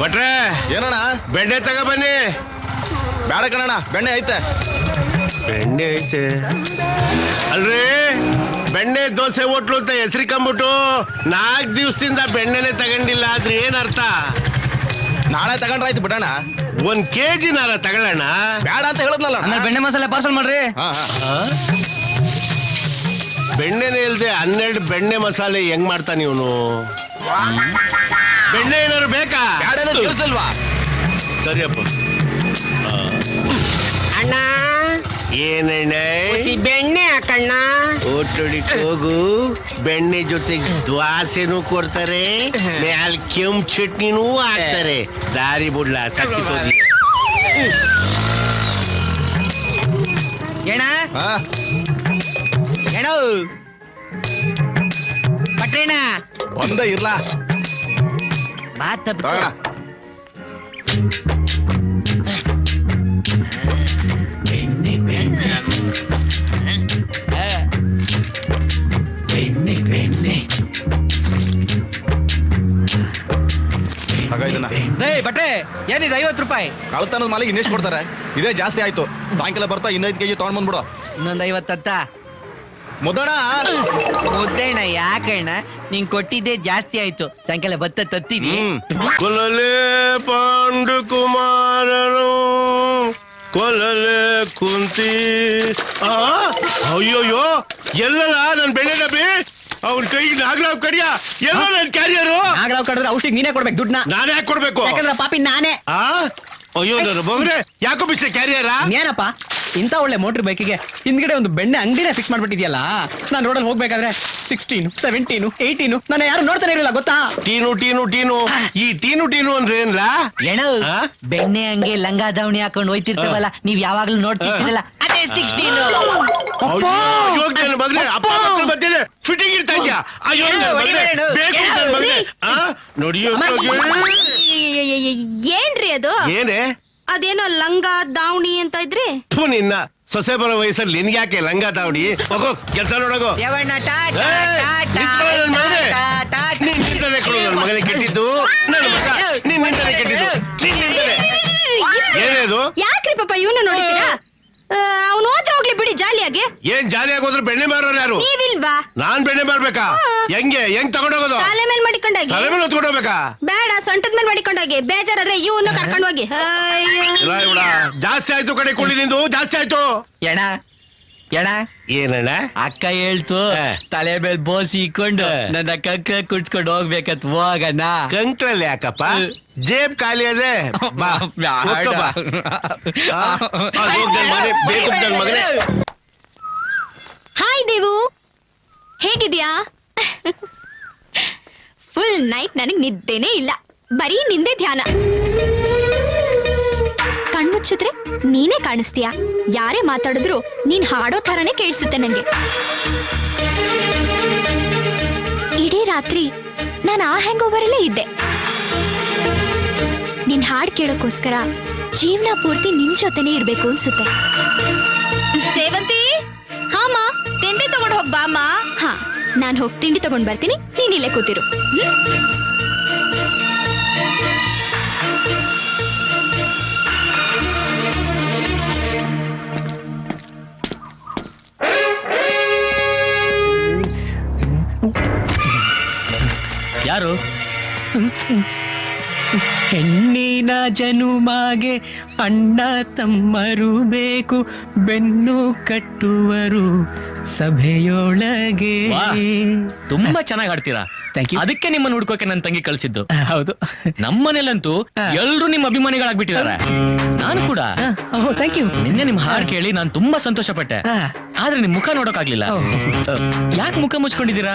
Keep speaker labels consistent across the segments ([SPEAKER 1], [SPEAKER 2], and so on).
[SPEAKER 1] ಭಟ್ರೆ
[SPEAKER 2] ಏನಣ್ಣ?
[SPEAKER 1] ಬೆಣ್ಣೆ ತಗ ಬನ್ನಿ.
[SPEAKER 2] ಬೇಡ ಕಣಣ್ಣ, ಬೆಣ್ಣೆ ಐತೆ.
[SPEAKER 1] ಬೆಣ್ಣೆ ಐತೆ ಅಲ್ರಿ? ಬೆಣ್ಣೆ ದೋಸೆ ಹೋಟ್ಲು ಅಂತ ಹೆಸರಿಕೊಂಬಿಟ್ಟು 4 ದಿವಸದಿಂದ ಬೆಣ್ಣೆನೆ ತಗೊಂಡಿಲ್ಲ ಆದ್ರೆ ಏನ್ ಅರ್ಥ?
[SPEAKER 2] ನಾಳೆ ತಗೊಂಡ್ರಾಯ್ತು ಬಿಡಣ್ಣ.
[SPEAKER 1] 1 kg ನಾರ ತಗೊಳ್ಳೋಣ.
[SPEAKER 2] ಬೇಡ ಅಂತ ಹೇಳಿದ್ನಲ್ಲ.
[SPEAKER 3] ಬೆಣ್ಣೆ ಮಸಾಲೆ ಪಾರ್ಸಲ್ ಮಾಡ್ರಿ.
[SPEAKER 1] ಬೆಣ್ಣೆನೇ ಇಲ್ದೆ 12 ಬೆಣ್ಣೆ ಮಸಾಲೆ ಹೆಂಗ್ ಮಾಡ್ತಾನೆ ಇವನು? ಬೆಣ್ಣೆ ಏನಾದ್ರು ಬೇಕಾ?
[SPEAKER 2] ಕೇಳಿಸ್ಲಿಲ್ವಾ?
[SPEAKER 1] ಸರಿಯಪ್ಪ.
[SPEAKER 4] ಅಣ್ಣ
[SPEAKER 1] ಏನೆಣ್ಣೆ?
[SPEAKER 4] ಬೆಣ್ಣೆ ಹಾಕಣ್ಣ.
[SPEAKER 1] ಹೋಟೆಲಿಗೆ ಹೋಗು, ಬೆಣ್ಣೆ ಜೊತೆಗೆ ದ್ವಾಸೆನೂ ಕೊಡ್ತಾರೆ, ಮ್ಯಾಲ್ ಕೆಂಪು ಚಟ್ನಿನೂ ಹಾಕ್ತಾರೆ. ದಾರಿ ಬಿಡ್ಲ ಸಕ್ಕಿತೋಗಿ.
[SPEAKER 3] ಏಣ ಏನೋ ಪಟ್ರೇಣ
[SPEAKER 2] ಒಂದೇ ಇರ್ಲಾ.
[SPEAKER 3] ಮಾತ
[SPEAKER 2] ತಗೋಣ.
[SPEAKER 3] ಬಟ್ರೆ ಏನಿದೆ 50 ರೂಪಾಯಿ?
[SPEAKER 2] ಕಳ್ತನದ ಮಾಲಿಗೆ ಇನ್ನೆಷ್ಟು ಕೊಡ್ತಾರೆ? ಇದೇ ಜಾಸ್ತಿ ಆಯ್ತು. ಸಾಯಂಕಾಲ ಬರ್ತಾ 5 kg ತಗೊಂಡ್ ಬಂದ್ಬಿಡು.
[SPEAKER 3] ಇನ್ನೊಂದು 50 ಅತ್ತ.
[SPEAKER 2] ಮುದ್ದಣ
[SPEAKER 3] ಮುದ್ದಣ್ಣ ಯಾಕಣ್ಣ, ನೀನ್ ಕೊಟ್ಟಿದ್ದೆ ಜಾಸ್ತಿ ಆಯ್ತು. ಸಾಯಂಕಾಲ ಭತ್ತ ತತ್ತೀನಿ.
[SPEAKER 1] ಕೊಲಲೆ ಪಾಂಡು ಕುಮಾರನು ಕೊಲಲೆ ಕುಂತಿ. ಅಯ್ಯೋಯ್ಯೋ, ಎಲ್ಲಲ್ಲ ನನ್ ಬೆಣ್ಣೆ ಡಬ್ಬಿ? ಅವ್ನ ಕೈಗೆ ನಾಗರಾವ್ ಕಡಿಯ ಎಲ್ಲ ನನ್ ಕ್ಯಾರಿಯರು.
[SPEAKER 3] ನಾಗರಾವ್ ಕಡಿದ್ರೆ ಔಷಧಿ ನೀನೇ ಕೊಡ್ಬೇಕು, ದುಡ್ಡನ್ನ.
[SPEAKER 1] ನಾನೇ ಯಾಕೆ ಕೊಡ್ಬೇಕು?
[SPEAKER 3] ಯಾಕಂದ್ರೆ ಪಾಪಿ ನಾನೇ.
[SPEAKER 1] ಅಯ್ಯೋ ನನ್ನ ಮಗನೇ, ಯಾಕೋ ಬಿಟ್ಟೆ ಕ್ಯಾರಿಯರ?
[SPEAKER 3] ಏನಪ್ಪ ಇಂತ ಒಳ್ಳೆ ಮೋಟರ್ ಬೈಕಿಗೆ ಹಿಂದ್ಗಡೆ ಒಂದು ಬೆಣ್ಣೆ ಅಂಗಡಿನೇ ಫಿಕ್ಸ್ ಮಾಡ್ಬಿಟ್ಟಿದ್ಯಲ್ಲ. ನಾನ್ ರೋಡಲ್ಲಿ ಹೋಗ್ಬೇಕಾದ್ರೆ 16, 17, 18 ನನ್ನ ಯಾರು ನೋಡ್ತಾನೆ ಇರಲಿಲ್ಲ ಗೊತ್ತಾ?
[SPEAKER 1] ಟೀನು ಟೀನು ಟೀನು. ಈ ಟೀನು ಟೀನು ಅಂದ್ರೆ ಏನ್ಲಾ?
[SPEAKER 3] ಏನೋ ಬೆಣ್ಣೆ ಹಂಗೆ ಲಂಗ ದಾವಣಿ ಹಾಕೊಂಡು ಹೋಯ್ತಿರ್ತವಲ್ಲ, ನೀವ್ ಯಾವಾಗ್ಲೂ ನೋಡ್ತಿರ್ತೀರಲ್ಲ, ಅದೇ 16.
[SPEAKER 1] ಮಗನೇ ಅಪ್ಪ ಮಧ್ಯೆ ಫಿಟ್ಟಿಂಗ್ ಇರ್ತಾ ಇದ್ಯಾ? ಅಯ್ಯೋ ಬೇಕು ಮಗನೇ. ನೋಡಿ
[SPEAKER 5] ಏನ್ರಿ ಅದು?
[SPEAKER 1] ಏನೇ
[SPEAKER 5] ಅದೇನೋ ಲಂಗ ದಾವಣಿ ಅಂತ ಇದ್ರಿ.
[SPEAKER 1] ನಿನ್ನ ಸೊಸೆ ಬರೋ ವಯಸ್ಸಲ್ಲಿ ನಿನ್ಗೆ ಯಾಕೆ ಲಂಗ ದಾವಣಿ? ಹೋಗೋ ಕೆಲಸ ನೋಡೋಗೋ. ನಿನ್ನಿಂದಲೇ ಕೊಡು ನನ್ನ ಮಗನೇ ಕೆಟ್ಟಿದ್ದು. ನನ್ನ ಮಗ ನಿನ್ನಿಂದಲೇ ಕೆಟ್ಟಿದ್ದು, ನಿನ್ನಿಂದಲೇ. ಏನೇದು?
[SPEAKER 5] ಯಾಕ್ರಿ ಪಾಪ ಇವನು ನೋಡಿದ್ದೀರಾ? ಅವ್ನು ಹೋದ್ರೆ ಹೋಗ್ಲಿ ಬಿಡಿ ಜಾಲಿಯಾಗಿ.
[SPEAKER 1] ಏನ್ ಜಾಲಿಯಾಗಿ ಹೋದ್ರೆ ಬೆಣ್ಣೆ ಮಾರೋರು ಯಾರು?
[SPEAKER 5] ನೀವಿಲ್ವಾ?
[SPEAKER 1] ನಾನ್ ಬೆಣ್ಣೆ ಮಾರ್ಬೇಕಾ? ಹೆಂಗ್ ತಗೊಂಡೋಗೋದು?
[SPEAKER 5] ತಲೆ ಮೇಲೆ ಮಾಡಿಕೊಂಡೋಗಿ.
[SPEAKER 1] ತಲೆ ಮೇಲೆ ಹೊತ್ಕೊಂಡು ಹೋಗ್ಬೇಕಾ?
[SPEAKER 5] ಬೇಡ, ಸೊಂಟದ ಮೇಲೆ ಮಾಡಿಕೊಂಡೋಗಿ. ಬೇಜಾರಾದ್ರೆ ಇವನು ಕರ್ಕೊಂಡು ಹೋಗಿ.
[SPEAKER 1] ಜಾಸ್ತಿ ಆಯ್ತು ಕಡೆ ಕುಳ್ಳಿ ನಿಂದು, ಜಾಸ್ತಿ ಆಯ್ತು.
[SPEAKER 3] ಎಣ ಎಣ
[SPEAKER 1] ಏನಣ್ಣ?
[SPEAKER 3] ಅಕ್ಕ ಹೇಳ್ತು ತಲೆ ಮೇಲೆ ಬೋಸಿ ಇಕ್ಕೊಂಡು ನನ್ನ ಕಕ್ಕ ಕುಟ್ಸ್ಕೊಂಡು ಹೋಗ್ಬೇಕತ್. ಹೋಗಣ.
[SPEAKER 1] ಕಂಕ್ರಲ್ಲಿ ಯಾಕಪ್ಪ? ಜೇಬ್ ಖಾಲಿ ಅದೇ. ಬಾ ಹೋಗ್ಕೊ ಬಾ. ಬೇಕು ನನ್ ಮಗನೇ.
[SPEAKER 5] ಹಾಯ್ ದೇವು, ಹೇಗಿದ್ಯಾ? ಫುಲ್ ನೈಟ್ ನನಗ್ ನಿದ್ದೆನೇ ಇಲ್ಲ, ಬರೀ ನಿಂದೆ ಧ್ಯಾನ. ಕಣ್ಮುಚ್ಚಿದ್ರೆ ನೀನೇ ಕಾಣಿಸ್ತೀಯ. ಯಾರೇ ಮಾತಾಡಿದ್ರು ನೀನ್ ಹಾಡೋ ಥರನೇ ಕೇಳಿಸುತ್ತೆ ನಂಗೆ. ಇಡೀ ರಾತ್ರಿ ನಾನು ಆ ಹ್ಯಾಂಗ್ ಓವರಲ್ಲೇ ಇದ್ದೆ. ನಿನ್ ಹಾಡ್ ಕೇಳೋಕ್ಕೋಸ್ಕರ ಜೀವನ ಪೂರ್ತಿ ನಿನ್ ಜೊತೆನೇ ಇರ್ಬೇಕು ಅನ್ಸುತ್ತೆ. ಸೇವಂತಿ, ಹಾಮ ತಿಂಡಿ ತಗೊಂಡ್ ಹೋಗ್ಬಾಮ. ಹಾ, ನಾನ್ ಹೋಗಿ ತಿಂಡಿ ತಗೊಂಡ್ ಬರ್ತೀನಿ, ನೀನ್ ಇಲ್ಲೇ ಕೂತಿರು.
[SPEAKER 3] ಯಾರು? ಹೆಣ್ಣಿನ ಜನುಮಾಗೆ ಅಣ್ಣ ತಮ್ಮರು ಬೇಕು, ಬೆನ್ನು ಕಟ್ಟುವರು ಸಭೆಯೊಳಗೆ.
[SPEAKER 6] ತುಂಬಾ ಚೆನ್ನಾಗಿ ಆಡ್ತೀರಾ. ಅದಕ್ಕೆ ನಿಮ್ಮನ್ನ ಹುಡ್ಕೋಕೆ ನನ್ನ ತಂಗಿ ಕಳ್ಸಿದ್ದು.
[SPEAKER 3] ಹೌದು,
[SPEAKER 6] ನಮ್ಮನೇಲಂತೂ ಎಲ್ರು ನಿಮ್ಮ ಅಭಿಮಾನಿಗಳಾಗ್ಬಿಟ್ಟಿದ್ದಾರೆ. ನಾನು ಕೂಡ.
[SPEAKER 3] Thank you.
[SPEAKER 6] ನಿನ್ನೆ ನಿಮ್ ಹಾಡ್ ಕೇಳಿ ನಾನು ತುಂಬಾ ಸಂತೋಷ ಪಟ್ಟೆ. ಆದ್ರೆ ನಿಮ್ ಮುಖ ನೋಡಕ್ ಆಗ್ಲಿಲ್ಲ. ಯಾಕೆ ಮುಖ ಮುಚ್ಕೊಂಡಿದ್ದೀರಾ?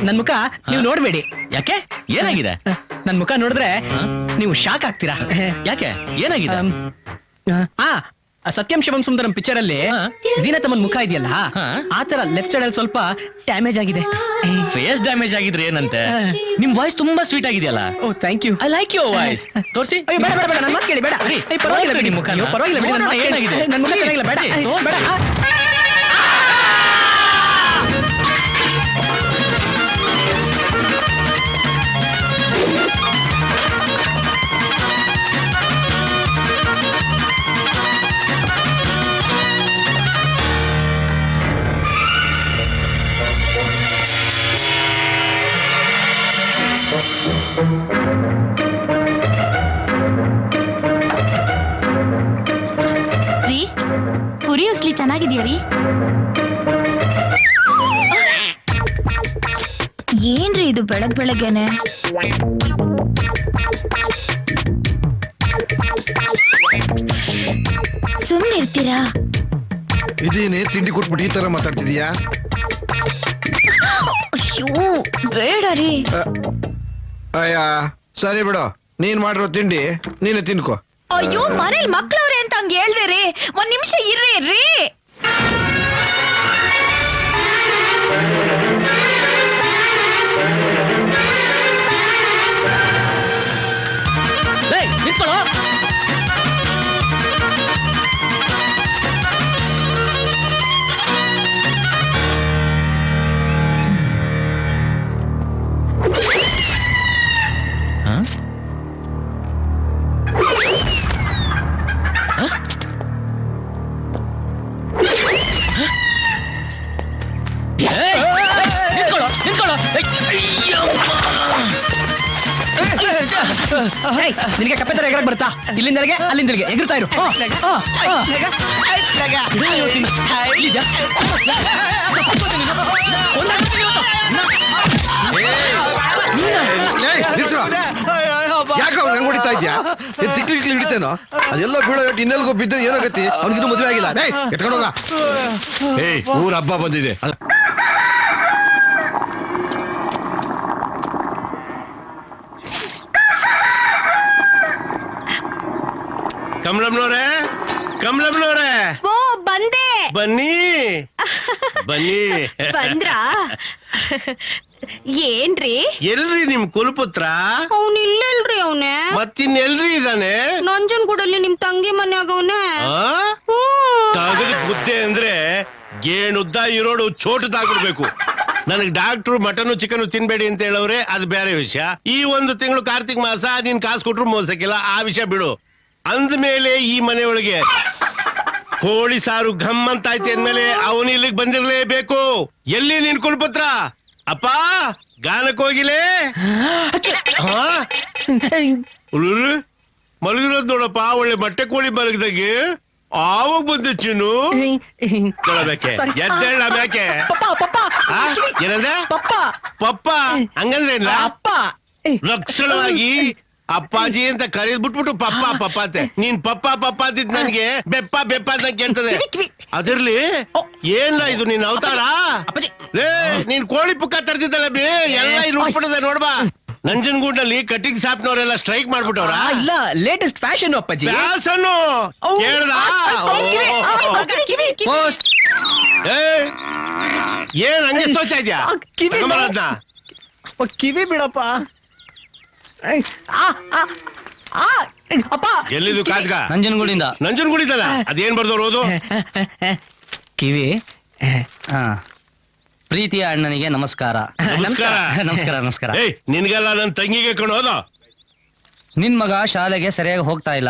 [SPEAKER 3] ನನ್ ಮುಖ ನೀವು ನೋಡ್ಬೇಡಿ.
[SPEAKER 6] ಯಾಕೆ? ಏನಾಗಿದೆ?
[SPEAKER 3] ನನ್ ಮುಖ ನೋಡಿದ್ರೆ ನೀವು ಶಾಕ್ ಆಗ್ತೀರಾ.
[SPEAKER 6] ಯಾಕೆ? ಏನಾಗಿದೆ?
[SPEAKER 3] ಸತ್ಯಂ ಶಿವಂ ಸುಂದರಂ ಪಿಕ್ಚರ್ ಅಲ್ಲಿ ಜೀನತಮ್ಮನ್ ಮುಖ ಇದೆಯಲ್ಲ, ಆತರ ಲೆಫ್ಟ್ ಸೈಡ್ ಅಲ್ಲಿ ಸ್ವಲ್ಪ ಡ್ಯಾಮೇಜ್ ಆಗಿದೆ.
[SPEAKER 6] ಫೇಸ್ ಡ್ಯಾಮೇಜ್ ಆಗಿದ್ರೆ ಏನಂತೆ? ನಿಮ್ ವಾಯ್ಸ್ ತುಂಬಾ ಸ್ವೀಟ್ ಆಗಿದೆಯಲ್ಲ.
[SPEAKER 3] Oh thank you.
[SPEAKER 6] I like your voice. ತೋರಿಸಿ.
[SPEAKER 3] ಬೇಡ ಬೇಡ ಬೇಡ, ನನ್ನ ಮಾತು ಕೇಳಿ. ಬೇಡ, ಪರವಾಗಿಲ್ಲ ಬಿಡಿ ಮುಖ. ಪರವಾಗಿಲ್ಲ ಬಿಡಿ, ನನ್ನ ಮಾತು
[SPEAKER 6] ಏನಾಗಿದೆ?
[SPEAKER 3] ನನ್ನ ಮುಖ ಚೆನ್ನಾಗಿಲ್ಲ. ಬೇಡ ಬೇಡ.
[SPEAKER 5] ರೀ ಪುರಿ ಉಸ್ಲಿ ಚೆನ್ನಾಗಿದ್ಯಾ ರೀ? ಏನ್ರಿ ಇದು ಬೆಳಗ್ಗೆನೆ? ಸುಮ್ನೆ ಇರ್ತೀರಾ?
[SPEAKER 7] ಇದೇನೆ ತಿಂಡಿ ಕೊಟ್ಬಿಟ್ಟು ಈ ತರ ಮಾತಾಡ್ತಿದೀಯಾ?
[SPEAKER 5] ಅಯ್ಯೋ ಬೇಡ ರೀ.
[SPEAKER 7] ಅಯ್ಯ ಸರಿ ಬಿಡು, ನೀನ್ ಮಾಡಿರೋ ತಿಂಡಿ ನೀನೆ ತಿನ್ಕೋ.
[SPEAKER 5] ಅಯ್ಯೋ ಮನೇಲಿ ಮಕ್ಳವ್ರೆ ಅಂತ ಹಂಗ ಹೇಳ್ದೆ ರೀ. ಒಂದ್ ನಿಮಿಷ ಇರ್ರಿ ರೀ.
[SPEAKER 3] ಏಯ್, ನಿಂತ್ಕೊಳ್ಳೋ.
[SPEAKER 6] ಹ? ಏಯ್, ನಿಂತ್ಕೊಳ್ಳೋ, ನಿಂತ್ಕೊಳ್ಳೋ. ಏಯ್,
[SPEAKER 3] ಏಯ್, ನಿನಗೆ ಕಪ್ಪೆ ತರ ಎಗರಕ್ ಬರ್ತಾ? ಇಲ್ಲಿಂದ ಅಲ್ಲಿಗೆ, ಅಲ್ಲಿಂದ ಇಲ್ಲಿಗೆ ಎಗರ್ತಾ ಇರು.
[SPEAKER 7] ಯಾಕೆ ಅವ್ನು ಹಂಗ್ ಹೊಡಿತಾ ಇದ್ಯಾ? ತಿಕ್ಲಿ ಹಿಡಿತೇನೋ? ಅದೆಲ್ಲ ಬೀಳೋ ಇನ್ನೆಲ್ಗೋ ಬಿದ್ದು ಏನಾಗತ್ತಿ? ಅವ್ನಿಗಿನ್ನೂ ಮದುವೆ ಆಗಿಲ್ಲ. ಎತ್ಕೊಂಡೋಗ.
[SPEAKER 1] ಏಯ್ ಊರ ಹಬ್ಬ ಬಂದಿದೆ. ಕಮಲಮ್ನವ್ರೆ, ಕಮಲಮ್ನವ್ರೆ,
[SPEAKER 5] ಓ ಬಂದೆ.
[SPEAKER 1] ಬನ್ನಿ ಬನ್ನಿ.
[SPEAKER 5] ಬಂದ್ರಾ? ಏನ್ರಿ?
[SPEAKER 1] ಎಲ್ರಿ ನಿಮ್ ಕುಲಪುತ್ರ?
[SPEAKER 5] ಅವ್ನ ಇಲ್ಲಲ್ರಿ ಅವನೇ.
[SPEAKER 1] ಮತ್ತಿನ್ನೆಲ್ರಿ ಇದಾನೆ?
[SPEAKER 5] ನಂಜನಗೂಡಲ್ಲಿ ನಿಮ್ ತಂಗಿ ಮನೆ ಆಗವನೆ.
[SPEAKER 1] ತಗದ ಬುದ್ಧಿ ಅಂದ್ರೆ ಗೇಣುದ್ದ ಇರೋಡು ಚೋಟದಾಗ್ಬಿಡ್ಬೇಕು. ನನಗ್ ಡಾಕ್ಟ್ರು ಮಟನ್ ಚಿಕನ್ ತಿನ್ಬೇಡಿ ಅಂತ ಹೇಳವ್ರೆ, ಅದು ಬೇರೆ ವಿಷಯ. ಈ ಒಂದು ತಿಂಗಳು ಕಾರ್ತಿಕ್ ಮಾಸ ನೀನ್ ಕಾಸು ಕೊಟ್ರು ಮೋಸಕ್ಕಿಲ್ಲ, ಆ ವಿಷಯ ಬಿಡು. ಅಂದ್ಮೇಲೆ ಈ ಮನೆಯೊಳಗೆ ಕೋಳಿ ಸಾರು ಘಮ್ ಅಂತ ಐತೆ ಅಂದ್ಮೇಲೆ ಅವನು ಇಲ್ಲಿಗೆ ಬಂದಿರ್ಲೇಬೇಕು. ಎಲ್ಲಿ ನಿನ್ ಕುಲಪುತ್ರ? ಅಪ್ಪ ಗಾನಕ್ ಹೋಗಿಲೇ? ಮಲಗಿರೋದ್ ನೋಡಪ್ಪ, ಒಳ್ಳೆ ಮೊಟ್ಟೆ ಕೋಳಿ ಮಲಗಿದಾಗೆ. ಆವಾಗ ಬಂದೆ ಚಿನ್ನು. ಬೇಕೆ ಎದ್ದೇಳ ಬೇಕೆ? ಏನಂದ? ಪಪ್ಪ ಹಂಗಂದ್ರೆ
[SPEAKER 3] ಅಪ್ಪ
[SPEAKER 1] ಲಕ್ಷಣವಾಗಿ ಅಪ್ಪಾಜಿ ಅಂತ ಕರೆದ್ ಬಿಟ್ಬಿಟ್ಟು ಪಪ್ಪ ಪಪ್ಪ ಅಂತೆ. ನೀನ್ ಪಪ್ಪ ಅಂತಿದ್ ನನ್ಗೆ ಬೆಪ್ಪ ಅಂತ ಕೇಳ್ತದೆ. ಅದಿರ್ಲಿ, ಏನ ಇದು ನಿನ್ ಅವತಾರ? ಲೇ, ನೀನ್ ಕೋಳಿ ಪುಕ್ಕ ತರ್ತಿದ್ದಲ್ಲ ಬಿ, ಎಲ್ಲ ಇಲ್ಲಿ ಉಟ್ಬಿಟ್ಟದೆ ನೋಡ್ಬಾ. ನಂಜನಗೂಡ್ನಲ್ಲಿ ಕಟಿಂಗ್ ಶಾಪ್ನವರೆಲ್ಲ ಸ್ಟ್ರೈಕ್ ಮಾಡ್ಬಿಟ್ಟವ್ರ.
[SPEAKER 3] ಇಲ್ಲ, ಲೇಟೆಸ್ಟ್ ಫ್ಯಾಷನ್ ಅಪ್ಪಾಜಿ.
[SPEAKER 1] ಫ್ಯಾಷನ್ ಕೇಳ್ದ? ಏನ್ ಹಂಗೆ ತೋರ್ತಾ ಇದ್ಯಾ?
[SPEAKER 3] ಕಿವಿ ಬಿಡಪ್ಪ. ಅಪ್ಪ
[SPEAKER 1] ಎಲ್ಲಿದು ಕಾಜ್ಗ?
[SPEAKER 6] ನಂಜನಗೂಡಿಂದ.
[SPEAKER 1] ನಂಜನಗೂಡಿದಲ್ಲ, ಅದೇನ್ ಬರ್ದವ್ರು ಓದು?
[SPEAKER 6] ಕಿವಿ. ಪ್ರೀತಿಯ ಅಣ್ಣನಿಗೆ ನಮಸ್ಕಾರ.
[SPEAKER 1] ನಮಸ್ಕಾರ.
[SPEAKER 6] ನಮಸ್ಕಾರ ನಮಸ್ಕಾರ.
[SPEAKER 1] ಏಯ್, ನಿನ್ಗೆಲ್ಲ ನನ್ ತಂಗಿಗೆ ಕಣೋದು.
[SPEAKER 6] ನಿನ್ ಮಗ ಶಾಲೆಗೆ ಸರಿಯಾಗಿ ಹೋಗ್ತಾ ಇಲ್ಲ.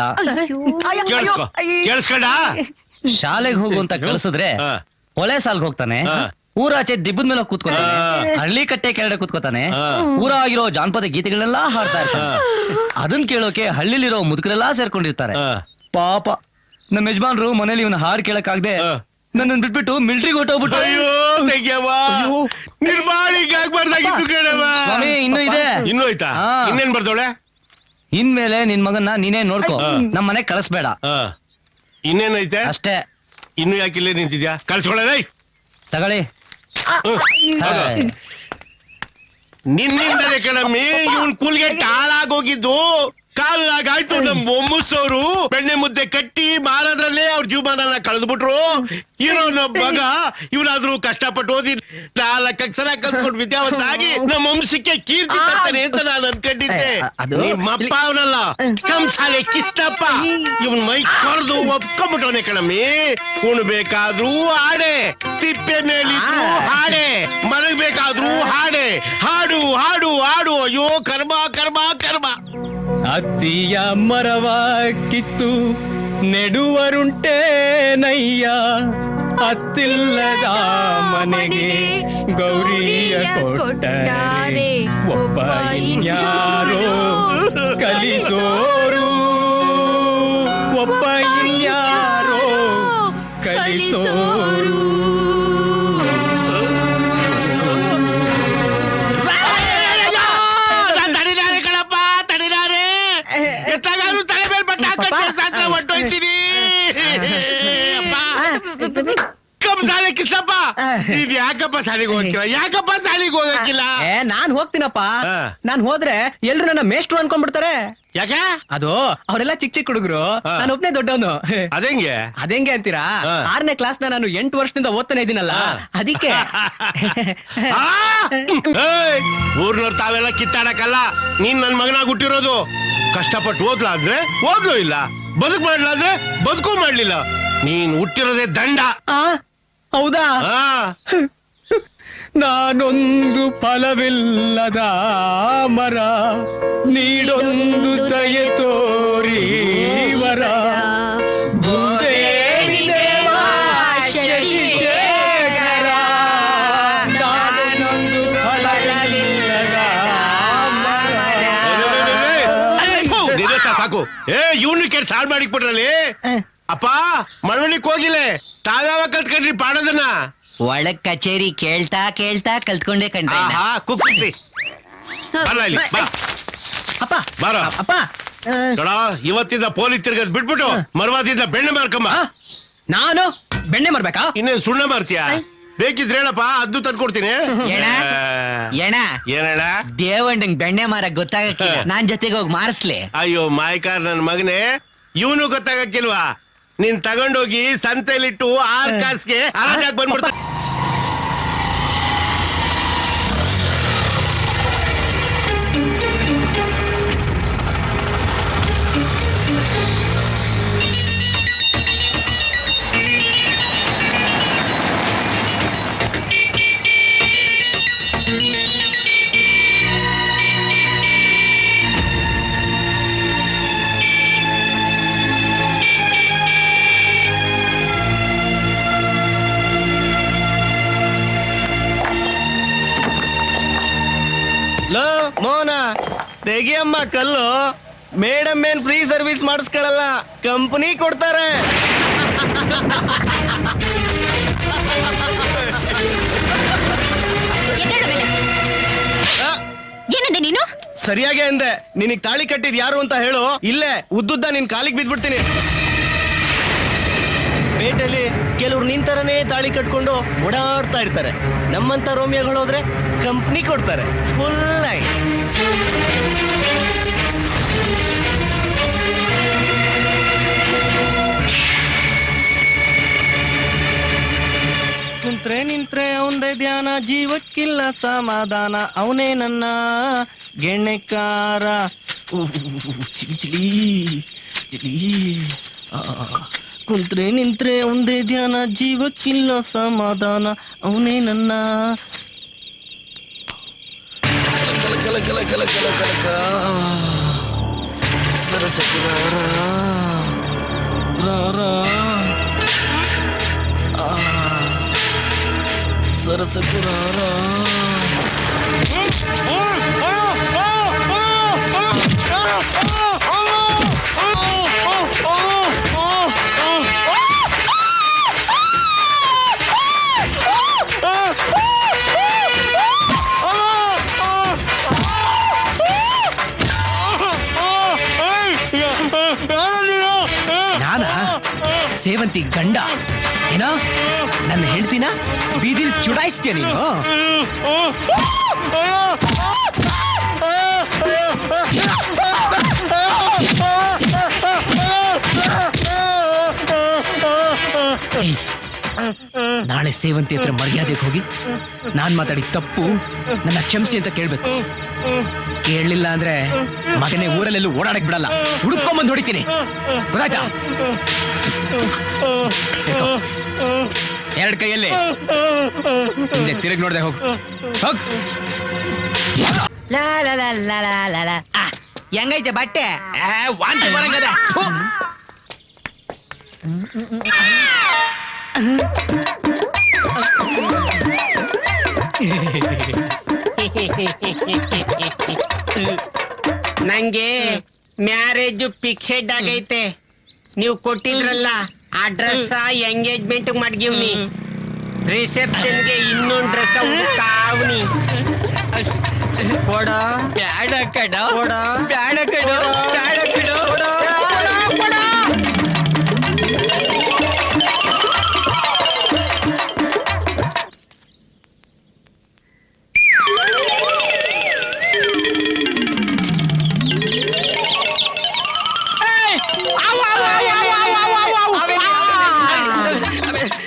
[SPEAKER 1] ಕೇಳಿಸ್ಕೊಂಡ?
[SPEAKER 6] ಶಾಲೆಗೆ ಹೋಗು ಅಂತ ಕಳ್ಸಿದ್ರೆ
[SPEAKER 1] ಹಾ.
[SPEAKER 6] ಒಲೆ ಸಾಲ್ಗೆ ಹೋಗ್ತಾನೆ.
[SPEAKER 1] ಹಾ.
[SPEAKER 6] ಊರಾಚೆ ದಿಬ್ಬದ ಮೇಲೆ ಕೂತ್ಕೊತಾನೆ.
[SPEAKER 1] ಹಾ.
[SPEAKER 6] ಹಳ್ಳಿ ಕಟ್ಟೆ ಕೆಳಗಡೆ ಕೂತ್ಕೊತಾನೆ.
[SPEAKER 1] ಹಾ.
[SPEAKER 6] ಊರಾಗಿರೋ ಜಾನಪದ ಗೀತೆಗಳೆಲ್ಲ ಹಾಡ್ತಾ ಇರ್ತಾನೆ. ಅದನ್ ಕೇಳೋಕೆ ಹಳ್ಳಿಲಿರೋ ಮುದುಕರೆಲ್ಲಾ ಸೇರ್ಕೊಂಡಿರ್ತಾರೆ. ಪಾಪ ನಮ್ಮ ಯಜಮಾನ್ರು ಮನೇಲಿ ಇವನ ಹಾಡ್ ಕೇಳಕ್ಕಾಗ್ದೆ ನನ್ನನ್ ಬಿಟ್ಬಿಟ್ಟು ಮಿಲ್ಟ್ರಿಗೆ ಹೊಟ್ಟೋಗ್ಬಿಟ್ಟು.
[SPEAKER 1] ಅಯ್ಯೋ ತೆಗ್ಯವ್ವ, ನಿರ್ಮಾಣಿಗೆ ಆಗ್ಬಾರ್ದಾಗಿತ್ತು ಕೇಳವ್ವ.
[SPEAKER 6] ಸ್ವಾಮಿ, ಇನ್ನೂ ಇದೆ.
[SPEAKER 1] ಇನ್ನೂ ಆಯ್ತಾ?
[SPEAKER 6] ಹಾ.
[SPEAKER 1] ಇನ್ನೇನ್ ಬರ್ದವಳೆ?
[SPEAKER 6] ಇನ್ಮೇಲೆ ನಿನ್ ಮಗನ್ನ ನೀನೇ ನೋಡ್ಕೋ.
[SPEAKER 1] ಹಾ.
[SPEAKER 6] ನಮ್ ಮನೆಗ್ ಕಳಿಸ್ಬೇಡ
[SPEAKER 1] ಇನ್ನೇನೈತೆ?
[SPEAKER 6] ಅಷ್ಟೇ.
[SPEAKER 1] ಇನ್ನು ಯಾಕಿಲ್ಲೇ ನಿಂತಿದ್ಯಾ? ಕಳ್ಸ್ಕೊಳ್ಳೇ.
[SPEAKER 6] ತಗೊಳ್ಳಿ.
[SPEAKER 1] ನಿನ್ನಿಂದಲೇ ಕಣಮ್ಮಿ ಇವನ್ ಕೂಲ್ಗೆ ಹಾಳಾಗೋಗಿದ್ದು. ಕಾಲಾಗಾಯ್ತು ನಮ್ ಮೊಮ್ಮಸೋರು ಬೆಣ್ಣೆ ಮುದ್ದೆ ಕಟ್ಟಿ ಮಾರೋದ್ರಲ್ಲೇ ಅವ್ರ ಜೀವಮಾನ ಕಳೆದ್ಬಿಟ್ರು. ಇರೋ ನಮ್ ಮಗ ಇವನಾದ್ರೂ ಕಷ್ಟಪಟ್ಟು ಓದಿ 4 ಅಕ್ಷರ ಕಲ್ತ್ಕೊಂಡು ವಿದ್ಯಾವಂತ ಆಗಿ ನಮ್ಮ ವಂಶಕ್ಕೆ ಕೀರ್ತಿ ತರ್ತಾನೆ ಅಂತ ನಾನು ಅನ್ಕೊಂಡಿದ್ದೆ. ನಿಮ್ಮಪ್ಪ ಅವನಲ್ಲ, ಕಂಸಾಲೆ ಕಿಷ್ಟಪ್ಪ. ಇವನ್ ಮೈ ಕೊರ್ದು ಒಪ್ಕೊಂಡ್ಬಿಟ್ಟವನೆ ಕಣಮ್ಮಿ. ಉಣ್ಬೇಕಾದ್ರೂ ಹಾಡೆ, ತಿಪ್ಪೆ ಮೇಲಿದ್ರು ಹಾಡೆ, ಮಲಗಬೇಕಾದ್ರೂ ಹಾಡೆ. ಹಾಡು ಹಾಡು ಹಾಡು. ಅಯ್ಯೋ ಕರ್ಮ ಕರ್ಮ ಕರ್ಮ.
[SPEAKER 3] ಅತ್ತಿಯ ಮರವ ಕಿತ್ತು ನೆಡುವರುಂಟೆ ನಯ್ಯ, ಅತ್ತಿಲ್ಲದ ಮನೆಗೆ ಗೌರಿಯ ಕೊಟ್ಟರೆ ಒಬ್ಬ ಇನ್ಯಾರೋ ಕಲಿಸೋರು, ಒಬ್ಬ ಇನ್ಯಾರೋ ಕಲಿಸೋರು.
[SPEAKER 1] ತಡಿದಾರೆ ಕಣಪ್ಪ, ತಡಿದಾರೆ. ಎತ್ತಾಗಾದ್ರೂ ತಲೆ ಮೇಲೆ ಬಟ್ಟೆ ಹಾಕೊಂಡು ಹೊಟ್ಟೋಯ್ತೀನಿ. ಸಾಲಿ ಕಿಸಪ್ಪ, ನೀವ್ ಯಾಕಪ್ಪ ಸಾಲಿಗೆ ಹೋಗಕ್ಕಿಲ್ಲ? ಯಾಕಪ್ಪ ಸಾಲಿಗೆ ಹೋಗಕ್ಕಿಲ್ಲ?
[SPEAKER 3] ನಾನ್ ಹೋಗ್ತೀನಪ್ಪ.
[SPEAKER 1] ಹಾ.
[SPEAKER 3] ನಾನ್ ಹೋದ್ರೆ ಎಲ್ರು ನನ್ನ ಮೇಷ್ಟ್ರು ಅನ್ಕೊಂಡ್ಬಿಡ್ತಾರೆ.
[SPEAKER 1] ಯಾಕೆ?
[SPEAKER 3] ಅದು ಅವರೆಲ್ಲ ಚಿಕ್ಕ ಚಿಕ್ಕ ಹುಡುಗರು,
[SPEAKER 1] ಹಾ.
[SPEAKER 3] ನಾನು ಒಬ್ನೇ ದೊಡ್ಡವನು.
[SPEAKER 1] ಅದೇಂಗೆ?
[SPEAKER 3] ಅದೇಂಗೆ ಅಂತೀರಾ?
[SPEAKER 1] ಹಾ.
[SPEAKER 3] 6ನೇ ಕ್ಲಾಸ್ ನಾನು 8 ವರ್ಷದಿಂದ ಓದ್ತಾನೆ ಇದೀನಲ್ಲ, ಅದಕ್ಕೆ.
[SPEAKER 1] ಊರ್ನವ್ರು ತಾವೆಲ್ಲ ಕಿತ್ತಾಡಕ್ಕಲ್ಲ. ನೀನ್ ನನ್ ಮಗನಾಗ್ ಹುಟ್ಟಿರೋದು. ಕಷ್ಟಪಟ್ಟು ಓದ್ಲಾ ಅಂದ್ರೆ ಓದ್ಲೂ ಇಲ್ಲ, ಬದುಕು ಮಾಡ್ಲಾ ಅಂದ್ರೆ ಬದುಕು ಮಾಡ್ಲಿಲ್ಲ. ನೀನ್ ಹುಟ್ಟಿರೋದೇ ದಂಡ.
[SPEAKER 3] ಆ, ಹೌದಾ?
[SPEAKER 1] ಆ.
[SPEAKER 3] ನಾನೊಂದು ಫಲವಿಲ್ಲದ ಮರ, ನೀಡೊಂದು ದಯೆ ತೋರಿ ವರ. ಭೂದೇವಿದೇವ ಶಶಿಶೇಖರ, ನಾನೊಂದು ಫಲವಿಲ್ಲದ ಮರ.
[SPEAKER 1] ಸಾಕು. ಇವ್ನು ಕೆಟ್ಟ ಸಾಲ್ ಮಾಡಿಕ್ಬಿಟ್ರಲ್ಲಿ. ಅಪ್ಪ ಮಳವಳ್ಳಿಕ್ ಹೋಗಿಲ್ಲ, ತಾವ್ಯಾವ ಕಲ್ತ್ಕೊಂಡ್ರಿ ಪಾಡೋದನ್ನ?
[SPEAKER 6] ಒಳಗ್ ಕಚೇರಿ ಕೇಳ್ತಾ ಕೇಳ್ತಾ ಕಲ್ತ್ಕೊಂಡೆ ಕಂಡ್ರೆ
[SPEAKER 1] ಕುಕ್ಕಿ ಬರ ಇಲ್ಲಿ, ಬಾ.
[SPEAKER 3] ಅಪ್ಪ
[SPEAKER 1] ಬಾರೋ.
[SPEAKER 3] ಅಪ್ಪ,
[SPEAKER 1] ನೋಡ, ಇವತ್ತಿಂದ ಪೋಲಿ ತಿರ್ಗದ್ ಬಿಟ್ಬಿಟ್ಟು ಮರ್ವಾದಿಂದ ಬೆಣ್ಣೆ ಮಾರ್ಕಮ್ಮ.
[SPEAKER 3] ನಾನು ಬೆಣ್ಣೆ ಮಾಡ್ಬೇಕಾ?
[SPEAKER 1] ಇನ್ನೇನ್ ಸುಣ್ಣ ಮಾರ್ತೀಯ? ಬೇಕಿದ್ರೆ ಹೇಳಪ್ಪ, ಅದ್ದು ತಂದ್ಕೊಡ್ತೀನಿ.
[SPEAKER 6] ಎಣ
[SPEAKER 1] ಏನಣ್ಣ?
[SPEAKER 6] ದೇವಂಡಂಗ್ ಬೆಣ್ಣೆ ಮಾರಕ್ ಗೊತ್ತಾಗಕ್ಕಿಲ್ಲ, ನಾನ್ ಜೊತೆಗೆ ಹೋಗಿ ಮಾರಿಸ್ಲಿ.
[SPEAKER 1] ಅಯ್ಯೋ ಮಾಯ್ಕಾರ್ ನನ್ ಮಗನೇ, ಇವನು ಗೊತ್ತಾಗಕ್ಕಿಲ್ವಾ? ನೀನ್ ತಗೊಂಡೋಗಿ ಸಂತೆಲಿಟ್ಟು 6 ಕಾಸ್ಗೆ ಆರಾಜಾಗ್ ಬಂದ್ಬಿಡ್ತ.
[SPEAKER 3] ಲೋ ಮೋನ, ತೆಗಿಯಮ್ಮ ಕಲ್ಲು. ಮೇಡಮ್ ಏನ್ ಫ್ರೀ ಸರ್ವಿಸ್ ಮಾಡಿಸ್ಕೊಳಲ್ಲ, ಕಂಪನಿ ಕೊಡ್ತಾರೆ.
[SPEAKER 5] ಏನಂದೆ ನೀನು?
[SPEAKER 3] ಸರಿಯಾಗಿ ಅಂದೆ. ನಿನಗ್ ತಾಳಿ ಕಟ್ಟಿದ್ ಯಾರು ಅಂತ ಹೇಳು, ಇಲ್ಲೇ ಉದ್ದುದ್ದ ನಿನ್ ಕಾಲಿಗೆ ಬಿದ್ಬಿಡ್ತೀನಿ. ಪೇಟೆಯಲ್ಲಿ ಕೆಲವ್ರು ನಿಂತರನೇ ತಾಳಿ ಕಟ್ಕೊಂಡು ಓಡಾಡ್ತಾ ಇರ್ತಾರೆ. ನಮ್ಮಂತ ರೋಮಿಯೋಗಳು ಹೋದ್ರೆ ಕಂಪ್ನಿ ಕೊಡ್ತಾರೆ ಫುಲ್ ಆಗಿ. ಕುಂತ್ರೆ ನಿಂತ್ರೆ ಅವಂದೇ ಧ್ಯಾನ, ಜೀವಕ್ಕಿಲ್ಲ ಸಮಾಧಾನ, ಅವನೇ ನನ್ನ ಗೆಣೆಕಾರ. Chile Chile Chile. ಕುಂತ್ರೆ ನಿಂತ್ರೆ ಒಂದೇ ಧ್ಯಾನ, ಜೀವಕ್ಕಿಲ್ಲ ಸಮಾಧಾನ, ಅವನೇ ನನ್ನ.
[SPEAKER 7] ಕಲ ಕಲ ಕಲ ಕಲ ಕಲ ಕಲ ಸರಸಕುರಾರ ರಾರ ಸರಸಕುರಾರ.
[SPEAKER 3] ಸೇವಂತಿ ಗಂಡ ಏನೋ ನನ್ನ ಹೆಂಡ್ತಿನ ಬೀದಿಲ್ ಚುಡಾಯಿಸ್ತೀಯ ನೀನು? ನಾಳೆ ಸೇವಂತಿ ಹತ್ರ ಮರ್ಯಾದೆಗೆ ಹೋಗಿ ನಾನ್ ಮಾತಾಡಿದ ತಪ್ಪು ನನ್ನ ಕ್ಷಮಿಸಿ ಅಂತ ಕೇಳ್ಬೇಕು. ಕೇಳಲಿಲ್ಲ ಅಂದ್ರೆ ಮಗನೇ ಊರಲ್ಲೆಲ್ಲೂ ಓಡಾಡಕ್ ಬಿಡಲ್ಲ, ಹುಡುಕೊಂಬಂದು ಹೊಡಿತೀನಿ, ಗೊತ್ತಾಯ್ತಾ? 2 ಕೈಯಲ್ಲಿ ಹಿಂದೆ ತಿರುಗಿ ನೋಡ್ದೆ ಹೋಗು. ಹೋಗ್.
[SPEAKER 6] ಹೆಂಗೈತೆ ಬಟ್ಟೆ?
[SPEAKER 1] ವಾಂತಿ ಬರಂಗದ.
[SPEAKER 4] ನಂಗೆ ಮ್ಯಾರೇಜ್ ಫಿಕ್ಸೆಡ್ ಆಗೈತೆ. ನೀವು ಕೊಟ್ಟಿದ್ರಲ್ಲ ಅಡ್ರೆಸ್ ಎಂಗೇಜ್ಮೆಂಟ್ ಮಡ್ಗಿವ್ನಿ, ರಿಸೆಪ್ಷನ್ಗೆ ಇನ್ನೊಂದ್ ಡ್ರೆಸ್ ಹುಡುಕಾವ್ನಿ. ಕೊಡ
[SPEAKER 6] ಬ್ಯಾಡ ಕಡ
[SPEAKER 4] ಕೊಡ
[SPEAKER 6] ಬ್ಯಾಡ ಕಡ ಬ್ಯಾಡ ಕಡ
[SPEAKER 4] ಕೊಡ.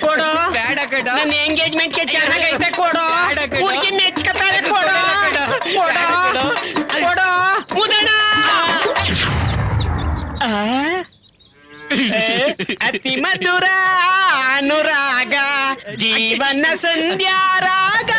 [SPEAKER 4] ಕೊಡು.
[SPEAKER 6] ಬ್ಯಾಡ ಕಡ
[SPEAKER 4] ನನ್ನ ಎಂಗೇಜ್ಮೆಂಟ್ ಗೆ ಚೆನ್ನಾಗೈತೆ ಕೊಡು.
[SPEAKER 6] ಕಡ.
[SPEAKER 4] ಹುಡುಗಿ ಮೆಚ್ಕತಾಳೆ ಕೊಡು. ಕೊಡು ಕೊಡು ಮುದಣ. ಅತಿ ಮಧುರ ಅನುರಾಗ ಜೀವನ ಸಂಧ್ಯಾ ರಾಗ.